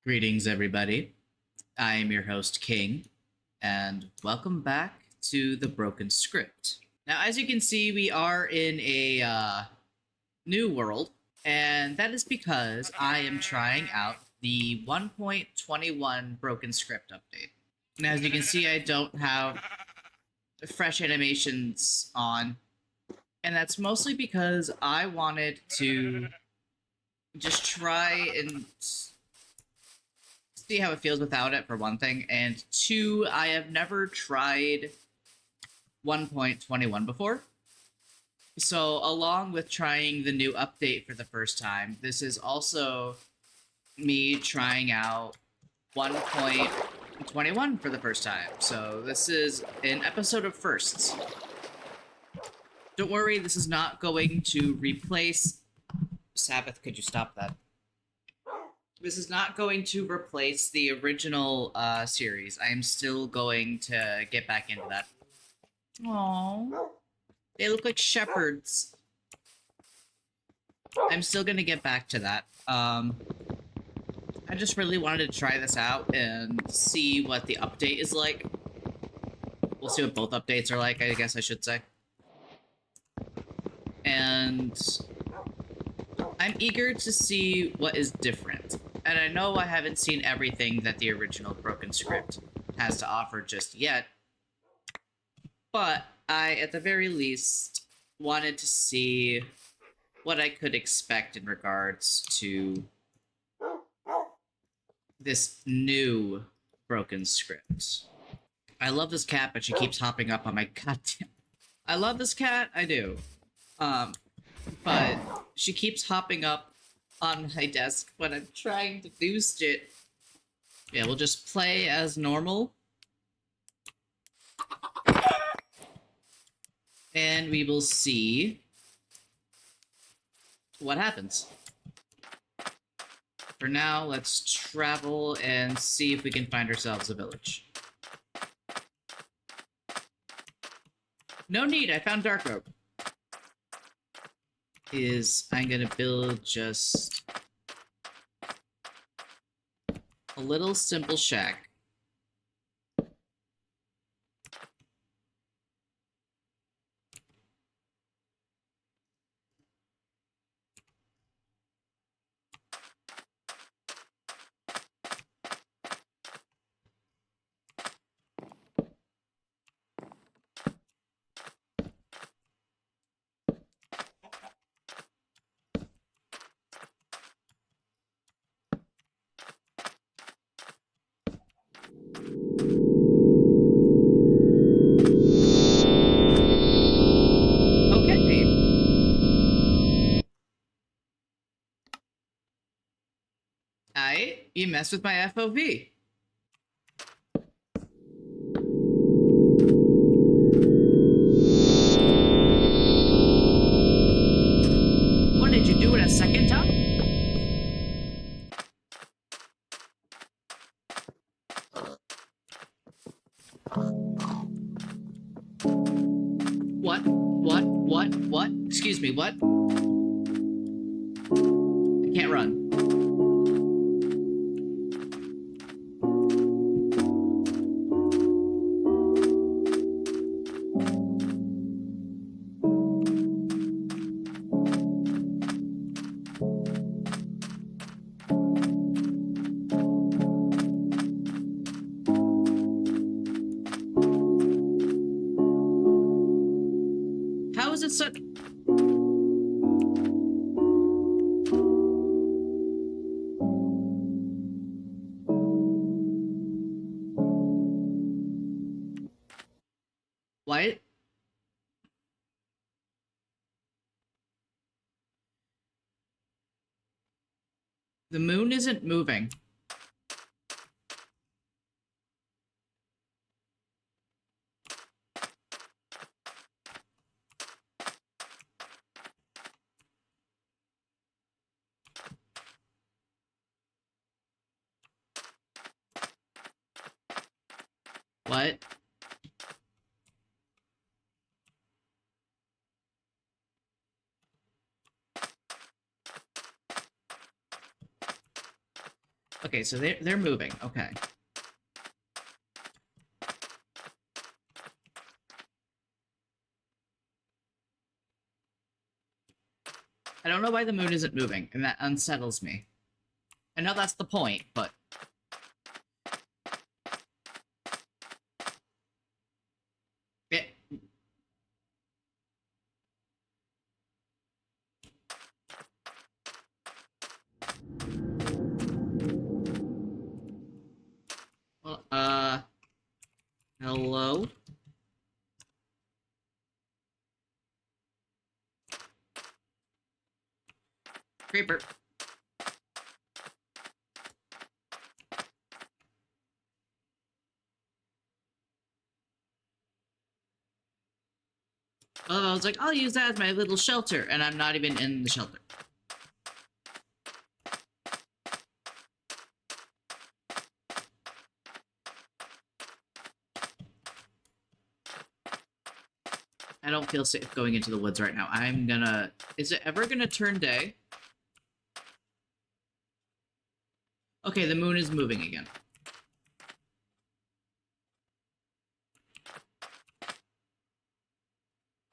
Greetings, everybody. I am your host, King, and welcome back to the Broken Script. Now, as you can see, we are in a new world, and that is because I am trying out the 1.21 Broken Script update. And as you can see, I don't have fresh animations on, and that's mostly because I wanted to just try and see how it feels without it, for one thing, and two, I have never tried 1.21 before. So, along with trying the new update for the first time, this is also me trying out 1.21 for the first time. So, this is an episode of firsts. Don't worry, this is not going to replace. Sabbath, could you stop that? This is not going to replace the original series. I am still going to get back into that. Aww. They look like shepherds. I'm still going to get back to that. I just really wanted to try this out and see what the update is like. We'll see what both updates are like, I guess I should say. And I'm eager to see what is different. And I know I haven't seen everything that the original Broken Script has to offer just yet, but I, at the very least, wanted to see what I could expect in regards to this new Broken Script. I love this cat, but she keeps hopping up on my goddamn... I love this cat, I do. But she keeps hopping up on my desk when I'm trying to do shit. Yeah, we'll just play as normal. And we will see what happens. For now, let's travel and see if we can find ourselves a village. No need, I found Dark Oak. I'm gonna build just a little simple shack. You messed with my FOV. What, did you do it a second time? What? Excuse me, what? I can't run. How is it so... What? The moon isn't moving. What? Okay, so they're moving. Okay. I don't know why the moon isn't moving, and that unsettles me. I know that's the point, but... It... Well, hello? Creeper. Oh, I was like, I'll use that as my little shelter, and I'm not even in the shelter. I don't feel safe going into the woods right now. I'm gonna... Is it ever gonna turn day? Okay, the moon is moving again.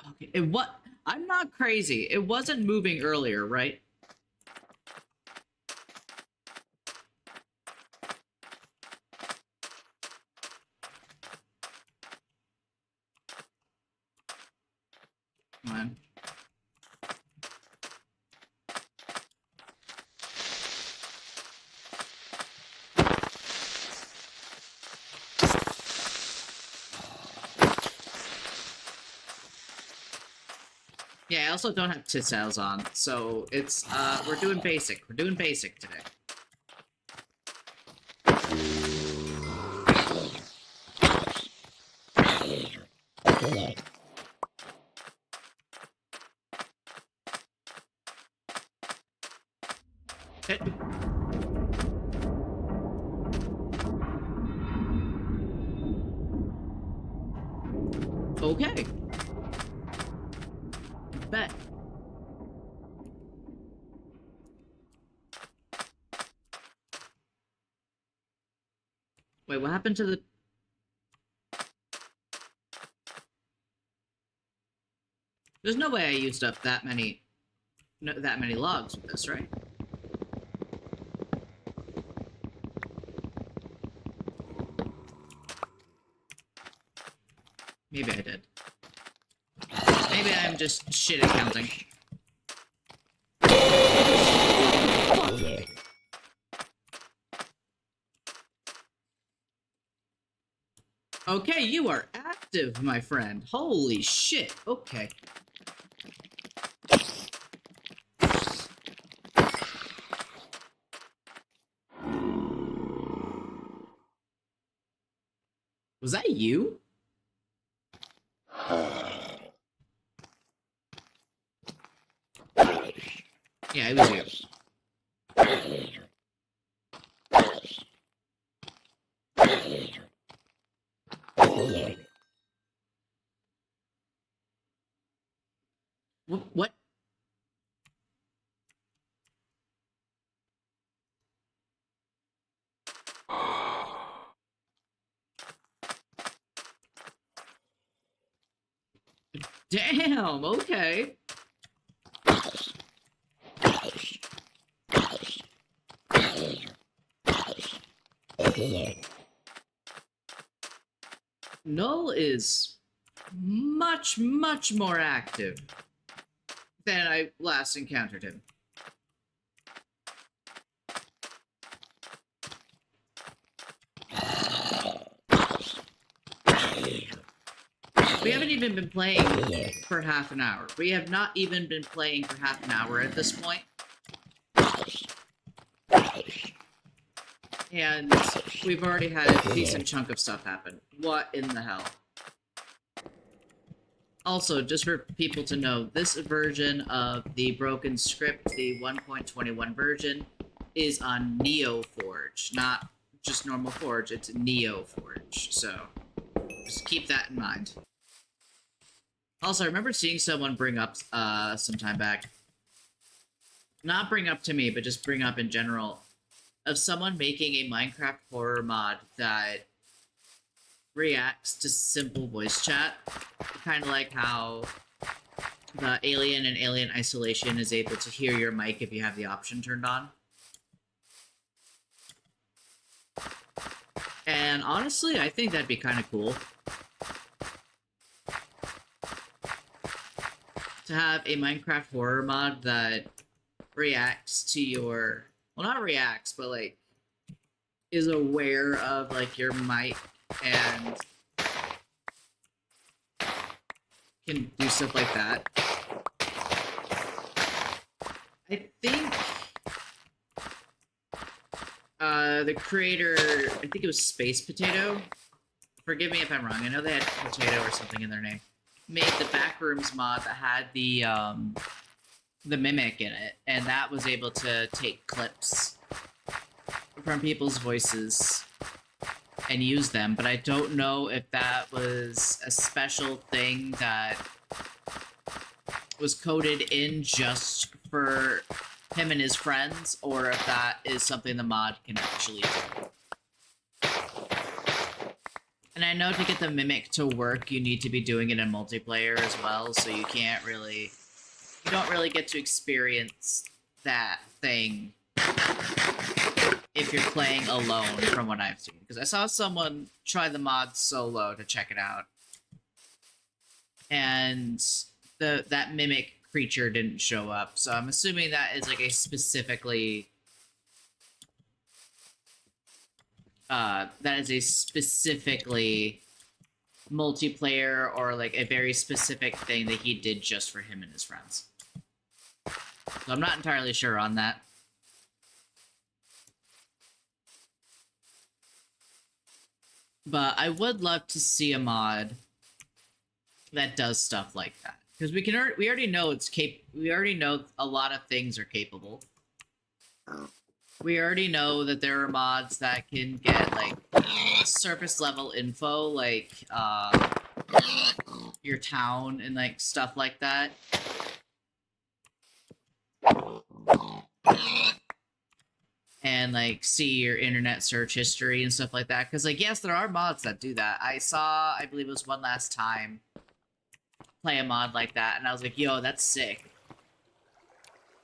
Okay, what? I'm not crazy. It wasn't moving earlier, right? Come on. Yeah, I also don't have titsails on, so it's, we're doing basic. We're doing basic today. Okay. Okay. Bet. Wait, what happened to the... There's no way I used up that many... No, that many logs with this, right? Maybe I did. Maybe I'm just shit at counting. Okay, you are active, my friend. Holy shit. Okay. Was that you? Yeah, it was you. What? Damn, okay. Null is much, much more active than I last encountered him. We haven't even been playing for half an hour. We have not even been playing for half an hour at this point. And we've already had a decent chunk of stuff happen. What in the hell? Also, just for people to know, this version of the Broken Script, the 1.21 version, is on NeoForge, not just normal Forge, it's NeoForge, so just keep that in mind. Also, I remember seeing someone bring up, some time back, not bring up to me, but just bring up in general, of someone making a Minecraft horror mod that reacts to simple voice chat, kind of like how the Alien and Alien Isolation is able to hear your mic if you have the option turned on. And honestly, I think that'd be kind of cool. To have a Minecraft horror mod that reacts to your... Well, not reacts, but, like, is aware of, like, your mic and can do stuff like that. I think the creator, I think it was Space Potato. Forgive me if I'm wrong. I know they had potato or something in their name. Made the Backrooms mod that had the mimic in it, and that was able to take clips from people's voices and use them, but I don't know if that was a special thing that was coded in just for him and his friends, or if that is something the mod can actually do. And I know to get the mimic to work, you need to be doing it in multiplayer as well, so you don't really get to experience that thing if you're playing alone, from what I've seen. Because I saw someone try the mod solo to check it out, and that mimic creature didn't show up, so I'm assuming that is like a specifically multiplayer, or like a very specific thing that he did just for him and his friends. So I'm not entirely sure on that. But I would love to see a mod that does stuff like that, because we already know we already know a lot of things are capable. We already know that there are mods that can get like surface level info, like your town and like stuff like that. And like see your internet search history and stuff like that. Because like, yes, there are mods that do that. I believe it was One Last Time, play a mod like that, and I was like, yo, that's sick.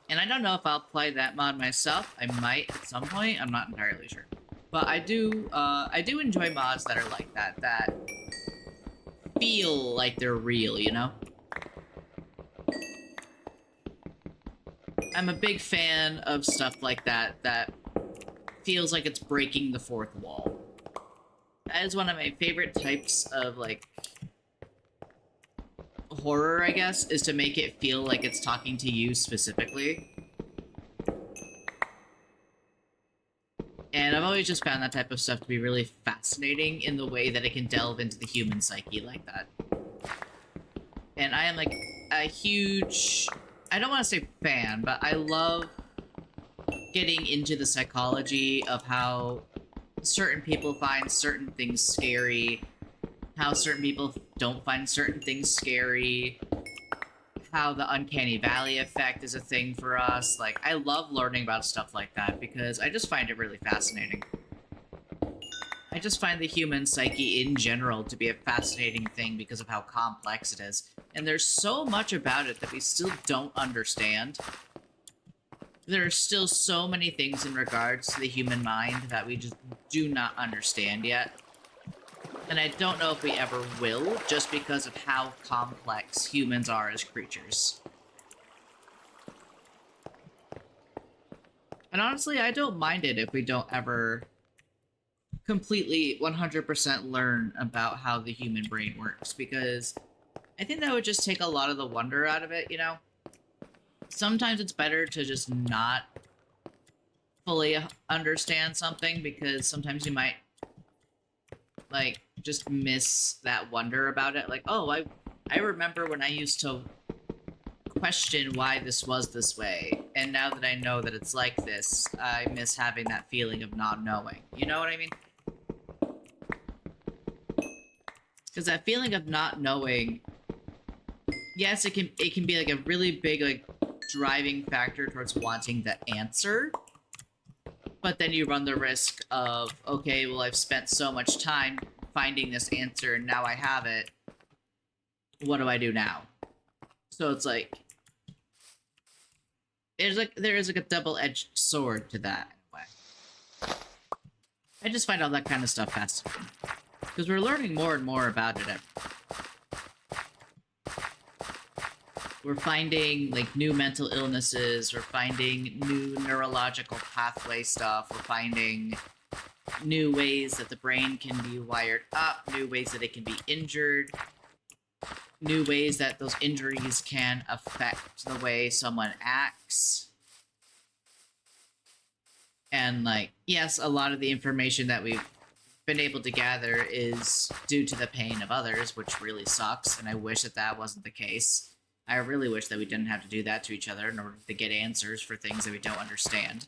And I don't know if I'll play that mod myself. I might at some point. I'm not entirely sure. But I do enjoy mods that are like that, that feel like they're real, you know? I'm a big fan of stuff like that, that feels like it's breaking the fourth wall. That is one of my favorite types of, like, horror, I guess, is to make it feel like it's talking to you specifically. And I've always just found that type of stuff to be really fascinating in the way that it can delve into the human psyche like that. And I am, like, a huge... I don't want to say fan, but I love getting into the psychology of how certain people find certain things scary, how certain people don't find certain things scary, how the uncanny valley effect is a thing for us. Like, I love learning about stuff like that because I just find it really fascinating. I just find the human psyche in general to be a fascinating thing because of how complex it is. And there's so much about it that we still don't understand. There are still so many things in regards to the human mind that we just do not understand yet. And I don't know if we ever will, just because of how complex humans are as creatures. And honestly, I don't mind it if we don't ever completely 100% learn about how the human brain works, because I think that would just take a lot of the wonder out of it, you know? Sometimes it's better to just not fully understand something, because sometimes you might, like, just miss that wonder about it. Like, oh, I remember when I used to question why this was this way, and now that I know that it's like this, I miss having that feeling of not knowing. You know what I mean? Because that feeling of not knowing, yes, it can be like a really big, like, driving factor towards wanting the answer. But then you run the risk of, okay, well, I've spent so much time finding this answer and now I have it. What do I do now? So it's like there is like a double-edged sword to that in a way. I just find all that kind of stuff fascinating because we're learning more and more about it. We're finding like new mental illnesses. We're finding new neurological pathway stuff. We're finding new ways that the brain can be wired up. New ways that it can be injured. New ways that those injuries can affect the way someone acts. And, like, yes, a lot of the information that we've been able to gather is due to the pain of others, which really sucks, and I wish that that wasn't the case. I really wish that we didn't have to do that to each other in order to get answers for things that we don't understand.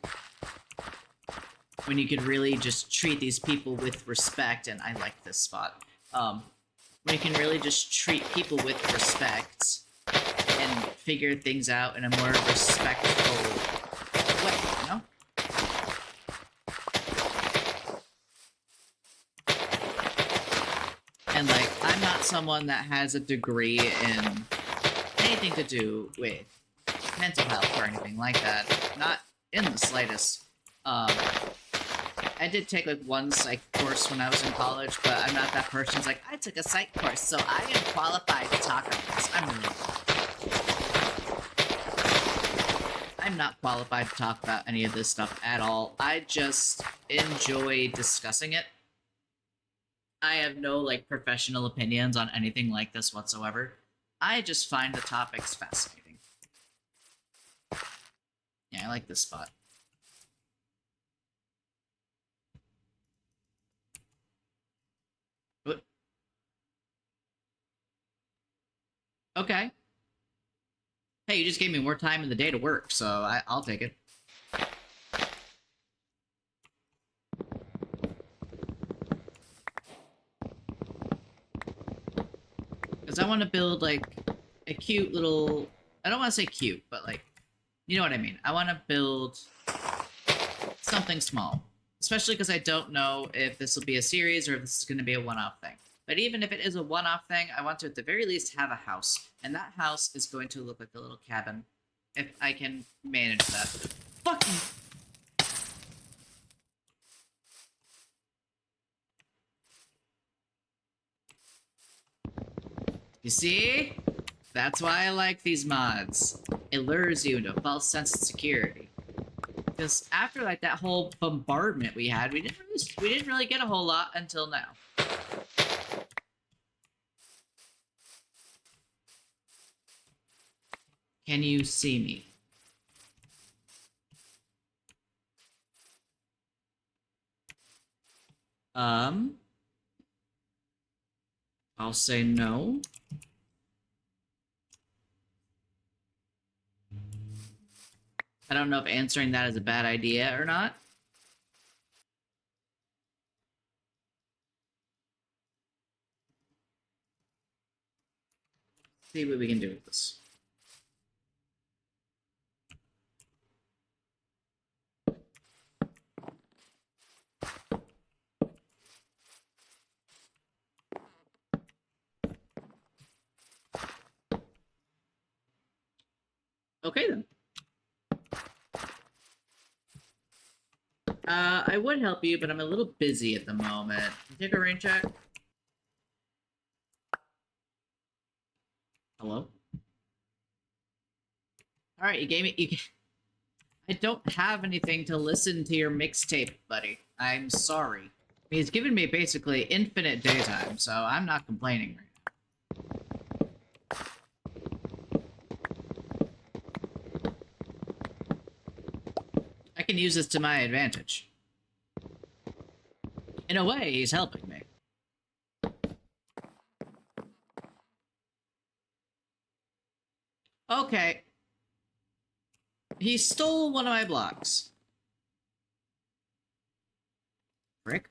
When you could really just treat these people with respect, and I like this spot, when you can really just treat people with respect and figure things out in a more respectful way, you know? And, like, I'm not someone that has a degree in anything to do with mental health or anything like that. Not in the slightest. I did take, like, one psych course when I was in college, but I'm not that person who's like, I took a psych course, so I am qualified to talk about this. I'm not qualified to talk about any of this stuff at all. I just enjoy discussing it. I have no, like, professional opinions on anything like this whatsoever. I just find the topics fascinating. Yeah, I like this spot. Okay. Hey, you just gave me more time in the day to work, so I'll take it. Because I want to build, like, a cute little... I don't want to say cute, but, like, you know what I mean. I want to build something small. Especially because I don't know if this will be a series or if this is going to be a one-off thing. But even if it is a one-off thing, I want to at the very least have a house. And that house is going to look like a little cabin. If I can manage that. Fucking... You see? That's why I like these mods. It lures you into a false sense of security. Because after, like, that whole bombardment we had, we didn't really get a whole lot until now. Can you see me? I'll say no. I don't know if answering that is a bad idea or not. See what we can do with this. Okay, then. I would help you, but I'm a little busy at the moment. Can you take a rain check? Hello? Alright, you gave me... I don't have anything to listen to your mixtape, buddy. I'm sorry. He's given me basically infinite daytime, so I'm not complaining right now. I can use this to my advantage. In a way, he's helping me. Okay. He stole one of my blocks. Frick.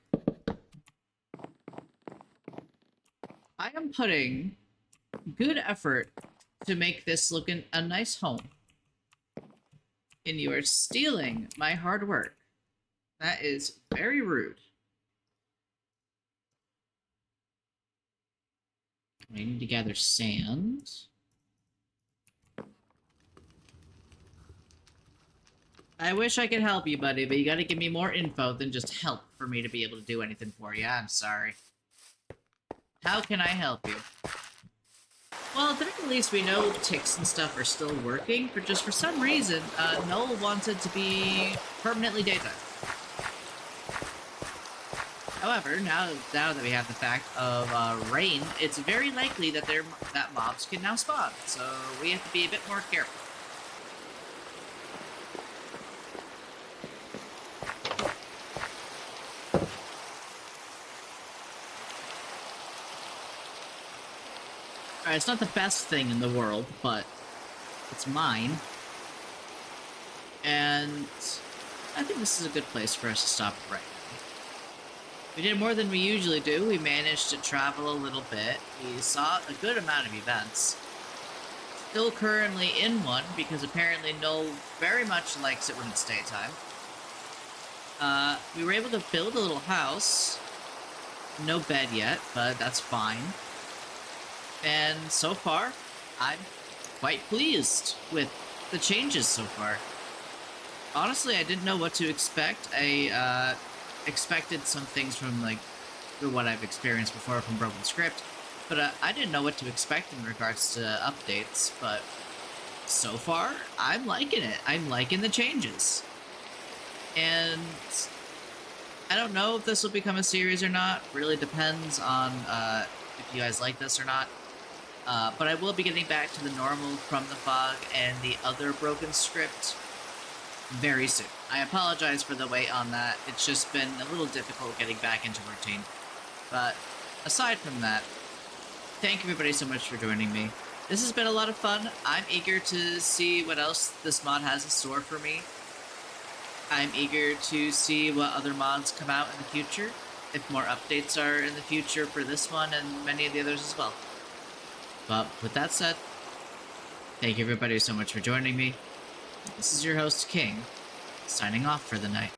I am putting good effort to make this look a nice home. And you are stealing my hard work. That is very rude. We need to gather sand. I wish I could help you, buddy, but you gotta give me more info than just help for me to be able to do anything for you. I'm sorry. How can I help you? Well, at the very least, we know ticks and stuff are still working, but just for some reason, Noel wants it to be permanently daytime. However, now that we have the fact of rain, it's very likely that that mobs can now spawn, so we have to be a bit more careful. Alright, it's not the best thing in the world, but it's mine. And I think this is a good place for us to stop right now. We did more than we usually do. We managed to travel a little bit. We saw a good amount of events. Still currently in one, because apparently Noel very much likes it when it's daytime. We were able to build a little house. No bed yet, but that's fine. And so far, I'm quite pleased with the changes so far. Honestly, I didn't know what to expect. I expected some things from, like, what I've experienced before from Broken Script, but I didn't know what to expect in regards to updates, but so far, I'm liking it. I'm liking the changes. And I don't know if this will become a series or not. Really depends on if you guys like this or not. But I will be getting back to the normal From the Fog and the other Broken Script very soon. I apologize for the wait on that. It's just been a little difficult getting back into routine. But aside from that, thank you everybody so much for joining me. This has been a lot of fun. I'm eager to see what else this mod has in store for me. I'm eager to see what other mods come out in the future, if more updates are in the future for this one and many of the others as well. But with that said, thank you everybody so much for joining me. This is your host, King, signing off for the night.